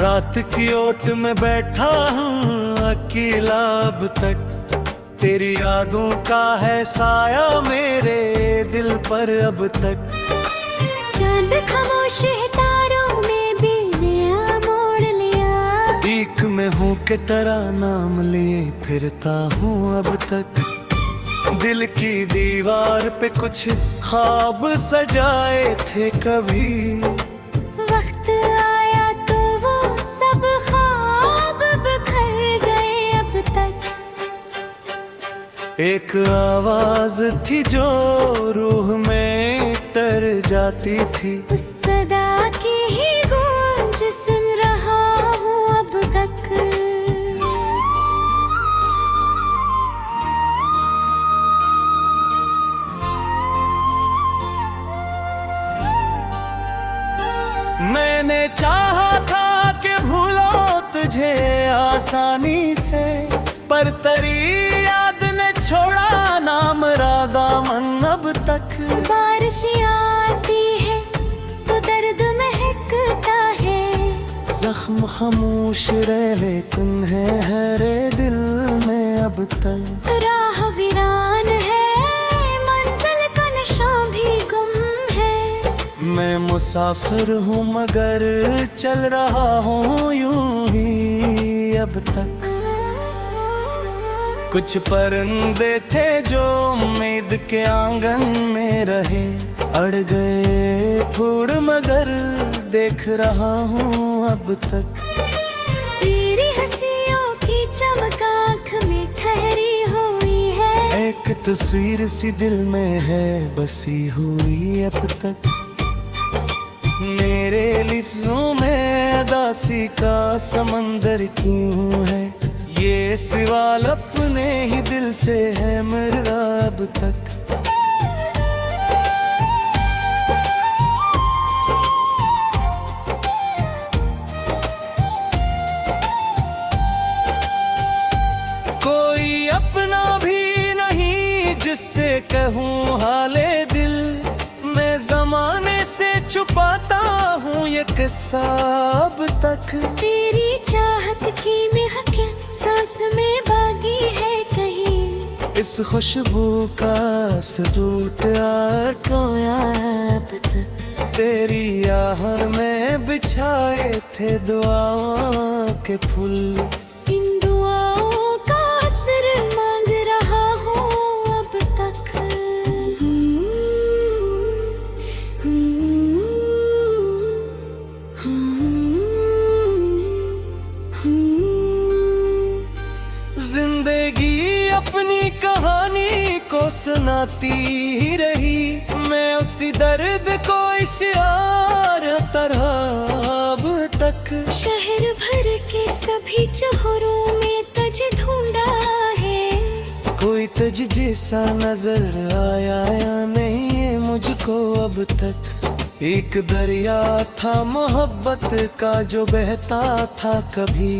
रात की ओट में बैठा हूँ अकेला अब तक, तेरी यादों का है साया मेरे दिल पर अब तक। चांद खामोश है तारों में भी नया मोड़ लिया, एक में हूँ के तरह नाम लिए फिरता हूँ अब तक। दिल की दीवार पे कुछ ख्वाब सजाए थे कभी, वक्त आया तो वो सब ख्वाब बिखर गए अब तक। एक आवाज थी जो रूह में टर जाती थी, उस सदा की ही गूंज सुन रहा हूँ अब तक। मैंने चाहा था कि भूलो तुझे आसानी से, पर तेरी याद ने छोड़ा नाम दामन अब तक। बारिश आती है तो दर्द महकता है, जख्म खामोश रहे है रे दिल में अब तक। राह वीरान है मंजिल का निशान भी गुम है, मैं मुसाफिर हूँ मगर चल रहा हूँ यूं ही अब तक। कुछ परिंदे थे जो उम्मीद के आंगन में रहे, अड़ गए फूल मगर देख रहा हूँ अब तक। तेरी हंसियों की चमक आँख में ठहरी हुई है, एक तस्वीर सी दिल में है बसी हुई अब तक। मेरे लिफ्जों में अदासी का समंदर क्यों है, ये सवाल अपने ही दिल से है मेरा अब तक। कोई अपना भी नहीं जिससे कहूँ हाले दिल, मैं जमाने से छुपाता हूँ ये किस्सा अब तक। तेरी चाहत की महक सांस में बागी है कहीं, इस खुशबू का सरूट कोया अब तक। तेरी याह में बिछाए थे दुआओं के फूल, इन दुआओं का असर मांग रहा हूँ अब तक। जिंदगी अपनी कहानी को सुनाती ही रही, मैं उसी दर्द को इशार तरह अब तक। शहर भर के सभी चौरों में तुझे ढूंढा है, कोई तुझ जैसा नजर आया या नहीं है मुझको अब तक। एक दरिया था मोहब्बत का जो बहता था कभी,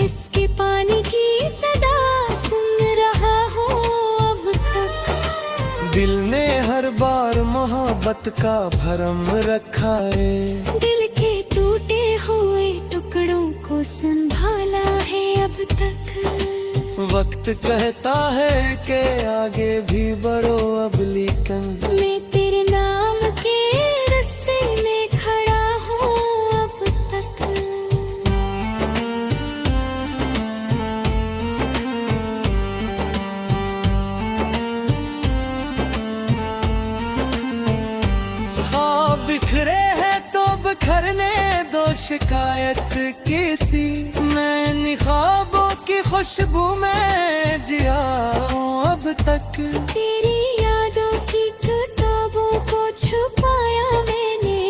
इसके पानी की सदा सुन रहा हूँ अब तक। दिल ने हर बार मोहब्बत का भरम रखा है, दिल के टूटे हुए टुकड़ों को संभाला है अब तक। वक्त कहता है कि आगे भी बढ़ो अब लेकिन, मैं तेरे नाम के रास्ते में खड़ा हूँ अब तक। हाँ बिखरे हैं तो बिखरने दो शिकायत किसी, मैं ख्वाबों की खुशबू में जिया हूँ अब तक। तेरी यादों की किताबों को छुपाया मैंने,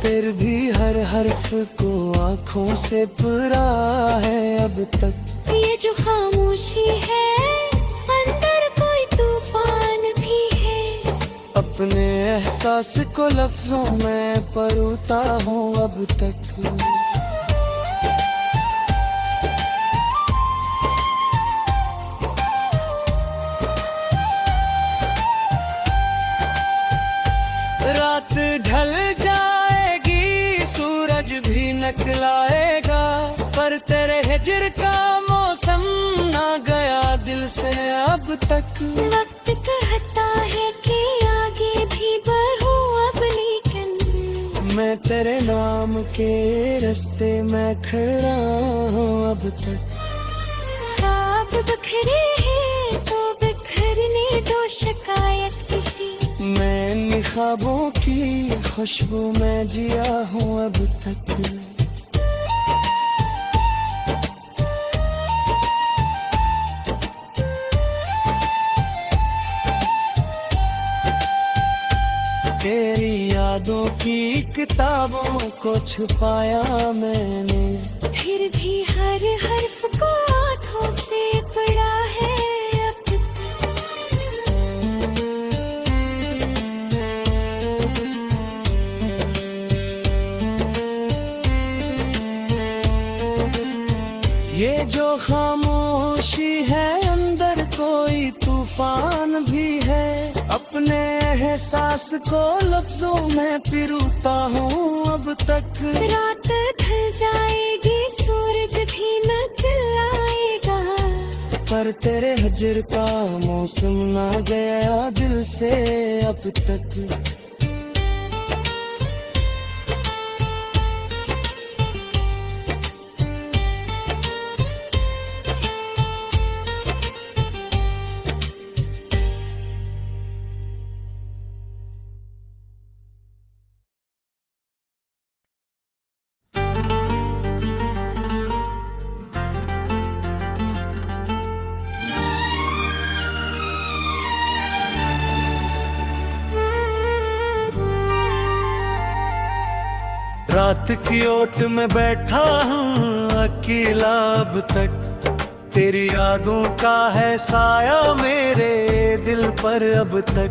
तेरे भी हर हर्फ को आँखों से पढ़ा है अब तक। ये जो खामोशी है अंदर कोई तूफान भी है, अपने एहसास को लफ्जों में परोता हूँ अब तक। रात ढल जाएगी सूरज भी न दिखलाएगा, पर तेरे हिजर का मौसम ना गया दिल से अब तक। वक्त कहता है कि आगे भी बढ़ूं अब, लेकिन मैं तेरे नाम के रास्ते में खड़ा हूँ अब तक। ख्वाब बिखरे हैं तो बिखरने दो शिकायत किसी। मैं इन ख्वाबों की खुशबू में जिया हूँ अब तक। तेरी यादों की किताबों को छुपाया मैंने, फिर भी हर हर्फ को हाथों से पढ़ा है अब तक। ये जो खामोशी है अंदर कोई तूफान भी है। अपने एहसास को लफ्जों में पिरोता हूँ अब तक। रात ढल जाएगी सूरज भी निकल आएगा, पर तेरे हिजर का मौसम ना गया दिल से अब तक। रात की ओट में बैठा हूँ अकेला अब तक। तेरी यादों का है साया मेरे दिल पर अब तक।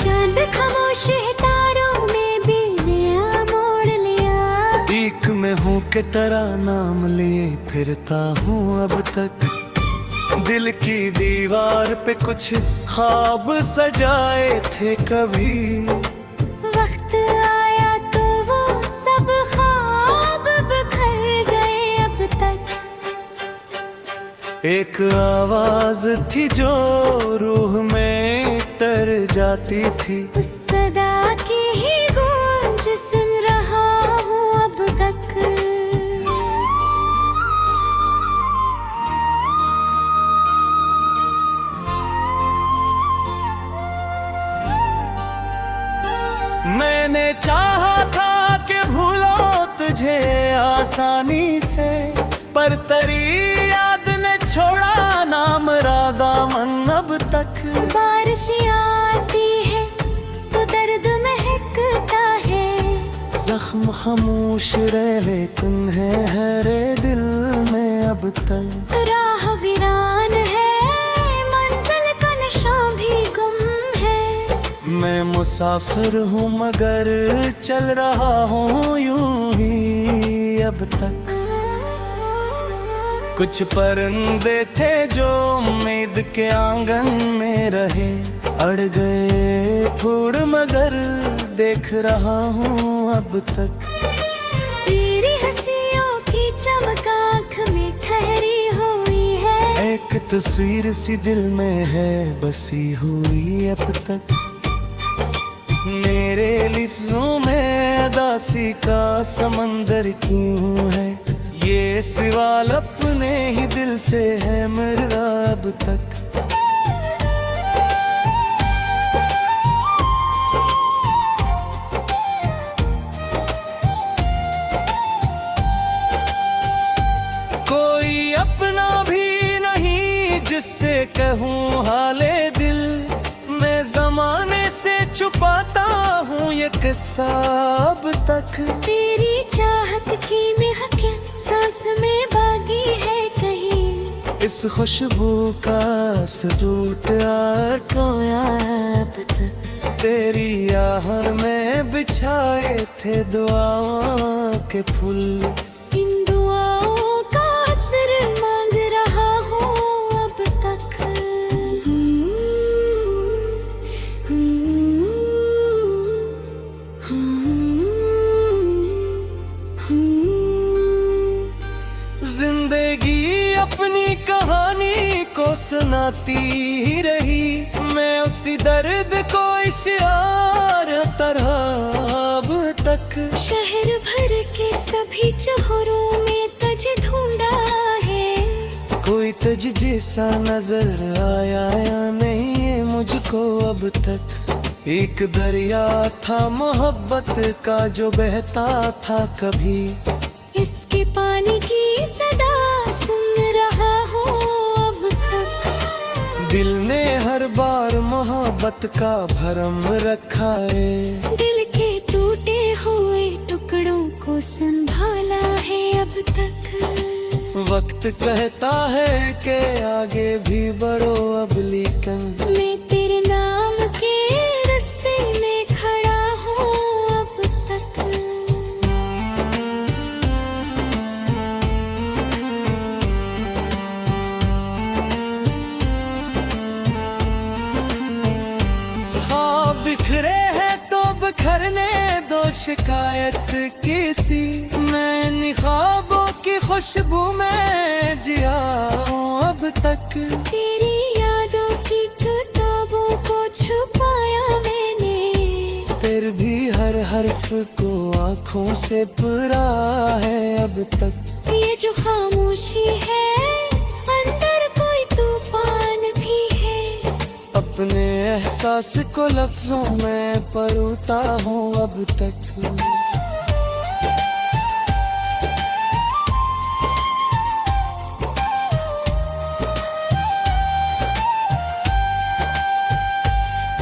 चांद खामोश है तारों में भी नया मोड़ लिया। एक में हूँ के तरह नाम लिए फिरता हूँ अब तक। दिल की दीवार पे कुछ ख्वाब सजाए थे कभी। वक्त आया तो वो सब ख्वाब बिखर गए अब तक। एक आवाज थी जो रूह में डर जाती थी। उस सदा की ही गूंज सुन रहा हूँ अब तक। मैंने चाहा था कि भूलो तुझे आसानी से, पर तेरी याद ने छोड़ा नाम राधा मन अब तक। बारिश आती है तो दर्द महकता है। जख्म खामोश रहे तुम्हें हरे दिल में अब तक। राह वीरान है, मंजिल का निशान भी गुम है। मैं मुसाफिर हूँ मगर चल रहा हूँ यूं ही अब तक। कुछ परिंदे थे जो उम्मीद के आंगन में रहे। अड़ गए फूल मगर देख रहा हूँ अब तक। तेरी हंसियों की चमक आँख में ठहरी हुई है। एक तस्वीर सी दिल में है बसी हुई अब तक। मेरे लफ्जों में अदासी का समंदर क्यों है। ये सवाल अपने ही दिल से है मेरा अब तक। कोई अपना भी नहीं जिससे कहूँ हाले दिल। मैं जमाने से छुपाता हूँ ये किस्सा अब तक। तेरी चाहत की महक सांस में बागी है कहीं। इस खुशबू का सरूट आया अब तक। तेरी याह में बिछाए थे दुआओं के फूल। इन दुआओं का असर मांग रहा हूँ अब तक। Hmm अपनी कहानी को सुनाती ही रही। मैं उसी दर्द को इशार तरह अब तक शहर भर के सभी चौरों में तुझे ढूंढा है। कोई तुझ जैसा नजर आया या नहीं ये मुझको अब तक। एक दरिया था मोहब्बत का जो बहता था कभी। इसके पानी की सदा सुन रहा हूँ अब तक। दिल ने हर बार मोहब्बत का भरम रखा है। दिल के टूटे हुए टुकड़ों को संभाला है अब तक। वक्त कहता है कि आगे भी बढ़ो अब, लेकिन मैं तेरे नाम के रास्ते में खड़ा हूँ अब तक। हाँ बिखरे हैं तो बिखरने दो शिकायत किसी। मैं ख्वाबों की खुशबू में जिया हूँ अब तक। तेरी यादों की किताबों को छुपाया मैंने। तेरे भी हर हर्फ को आँखों से पढ़ा है अब तक। ये जो खामोशी है अंदर कोई तूफान भी है। अपने एहसास को लफ्जों में परोता हूँ अब तक।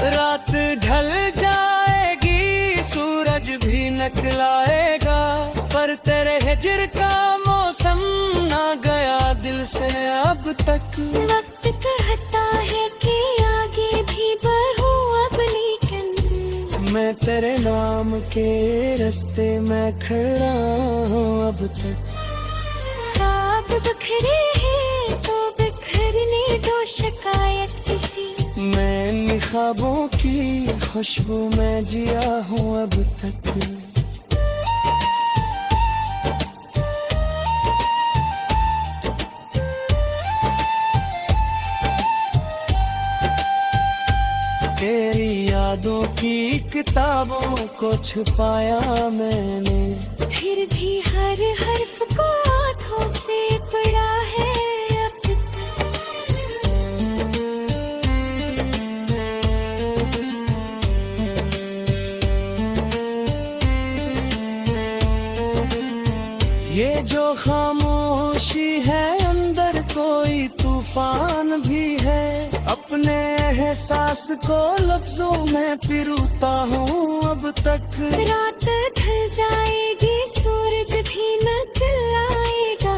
रात ढल जाएगी सूरज भी निकलाएगा, पर तेरे हिजर का मौसम ना गया दिल से अब तक। वक्त कहता है कि आगे भी बढ़ूं अब, लेकिन मैं तेरे नाम के रास्ते में खड़ा हूँ अब तक। ख्वाब बिखरे हैं तो बिखरने दो शिकायत किसी। मैं इन ख्वाबों की खुशबू में जिया हूँ अब तक। तेरी यादों की किताबों को छुपाया मैंने। फिर भी हर हर्फ को आँखों से पढ़ा है अब तक। ये जो खामोशी है अंदर कोई तूफान भी है। अपने एहसास को लफ्जों में पिरोता हूँ अब तक। रात ढल जाएगी सूरज भी निकल आएगा,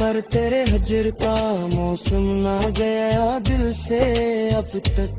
पर तेरे हिजर का मौसम ना गया दिल से अब तक।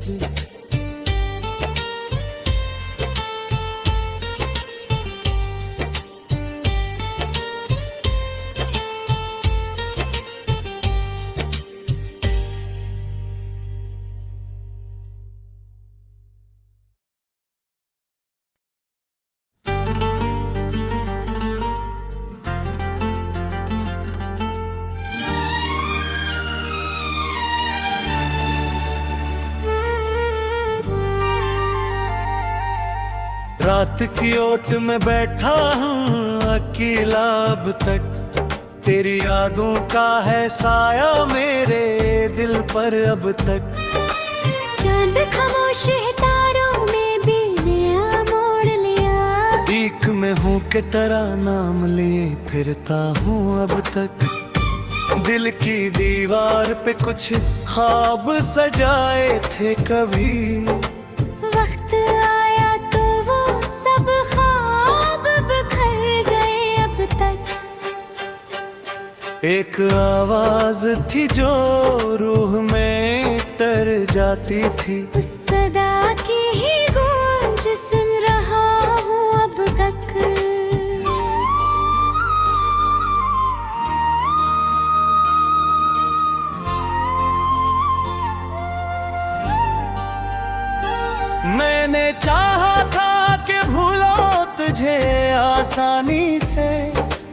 रात की ओट में बैठा हूँ अकेला अब तक। तेरी यादों का है साया मेरे दिल पर अब तक। चांद खामोश है तारों में भी नया मोड़ लिया। एक में हूँ के तरह नाम लिए फिरता हूँ अब तक। दिल की दीवार पे कुछ ख्वाब सजाए थे कभी। वक्त आया तो वो सब ख्वाब बिखर गए अब तक। एक आवाज थी जो रूह में तर जाती थी। उस सदा की ही गूंज सुन रहा हूँ अब तक। मैंने चाहा था कि भूलो तुझे आसानी से,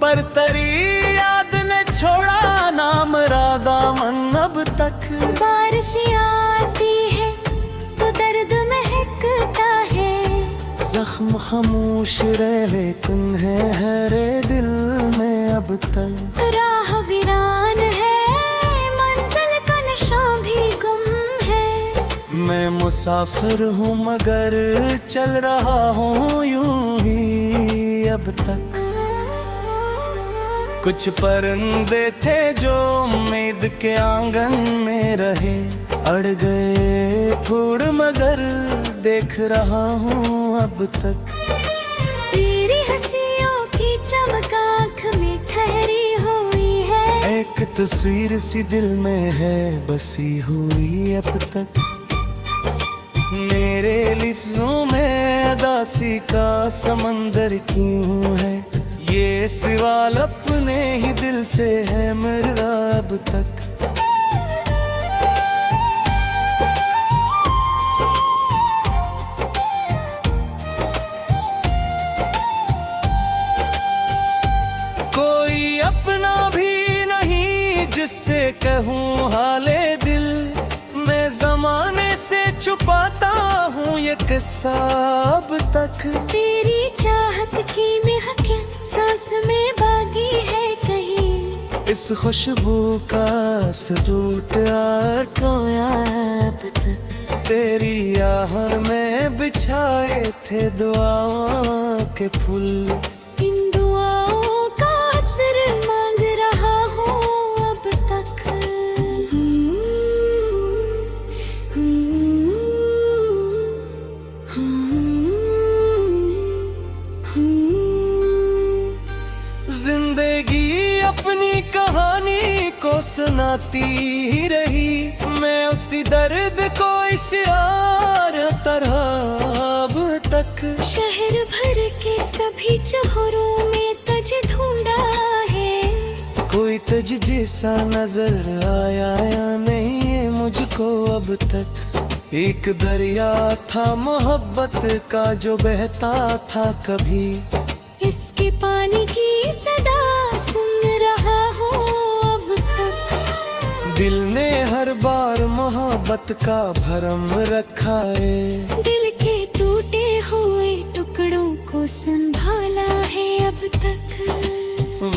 पर तेरी याद ने छोड़ा नाम रा खामोश रहे तुम है रे दिल में अब तक। राह वीरान है, मंजिल का नशा भी गुम है। मैं मुसाफिर हूँ मगर चल रहा हूँ यूं ही अब तक। कुछ परिंदे थे जो उम्मीद के आंगन में रहे, अड़ गए फूड मगर देख रहा हूँ अब तक। तेरी हंसियों की चमक आँख में ठहरी हुई है। एक तस्वीर सी दिल में है बसी हुई अब तक। मेरे लफ्जों में अदासी का समंदर क्यों है, ये सवाल अपने ही दिल से है मेरा अब तक। कोई अपना भी नहीं जिससे कहूँ हाले दिल, मैं जमाने से छुपाता हूँ ये किस्सा अब तक। तेरी चाहत की महक सांस में बागी है कहीं, इस खुशबू का सरूट खोया अब तक। तेरी आहट में बिछाए थे दुआओं के फूल, इन दुआओं का असर मांग रहा हूँ अब तक। जिंदगी अपनी कहानी को सुनाती ही रही, मैं उसी दर्द को इशार तरह अब तक। शहर भर के सभी चौरों में तुझे ढूंढा है, कोई तुझ जैसा नजर आया या नहीं है मुझको अब तक। एक दरिया था मोहब्बत का जो बहता था कभी, इसके पानी की सदा सुन रहा हूँ अब तक। दिल ने हर बार मोहब्बत का भरम रखा है, दिल के टूटे हुए टुकड़ों को संभाला है अब तक।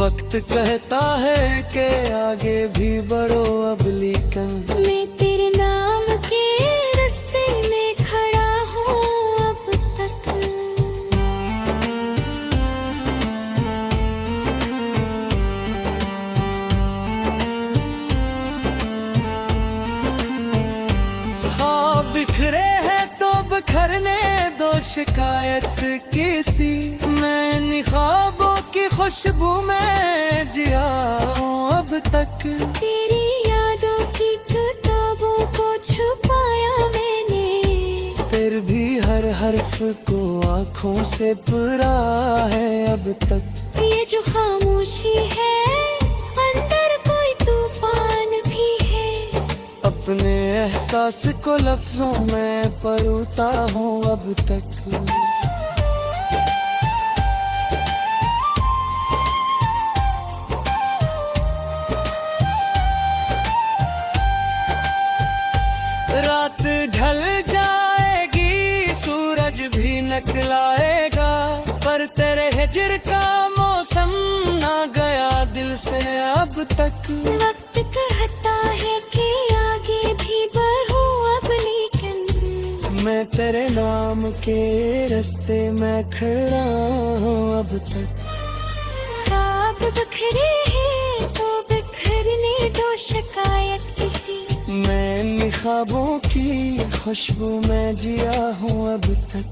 वक्त कहता है कि आगे भी बढ़ो अब, लेकिन मैं तेरे नाम के रास्ते में खड़ा हूँ अब तक। ख्वाब बिखरे हैं तो बिखरने दो शिकायत किसी, मैं इन ख्वाबों की खुशबू में जिया हूँ अब तक। तेरी यादों की किताबों को छुपाया मैंने, तेरे भी हर हर्फ को आँखों से पढ़ा है अब तक। ये जो खामोशी है अंदर कोई तूफान भी है, अपने एहसास को लफ्जों में परोता हूँ अब तक। रात ढल जाएगी सूरज भी निकलाएगा, पर तेरे हिजर का मौसम ना गया दिल से अब तक। वक्त कहता है कि आगे भी बढ़ूं अब, लेकिन मैं तेरे नाम के रास्ते में खड़ा हूँ अब तक। ख्वाब बिखरे हैं तो बिखरने दो शिकायत किसी, मैं इन ख्वाबों की खुशबू में जिया हूँ अब तक।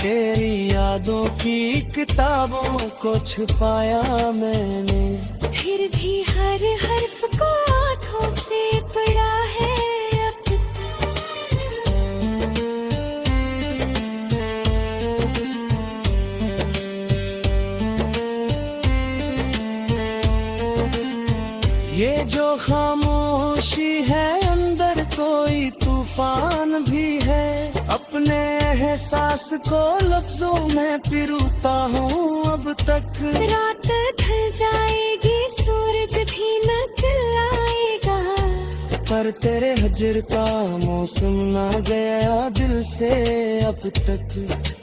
तेरी यादों की किताबों को छुपाया मैंने, फिर भी हर हर्फ को आँखों से पढ़ा है अब तक। ये जो खामोशी है अंदर कोई तूफान भी है, अपने एहसास को लफ्जों में पिरोता हूँ अब तक। रात ढल जाएगी सूरज भी निकल आएगा, पर तेरे हजर का मौसम ना गया दिल से अब तक।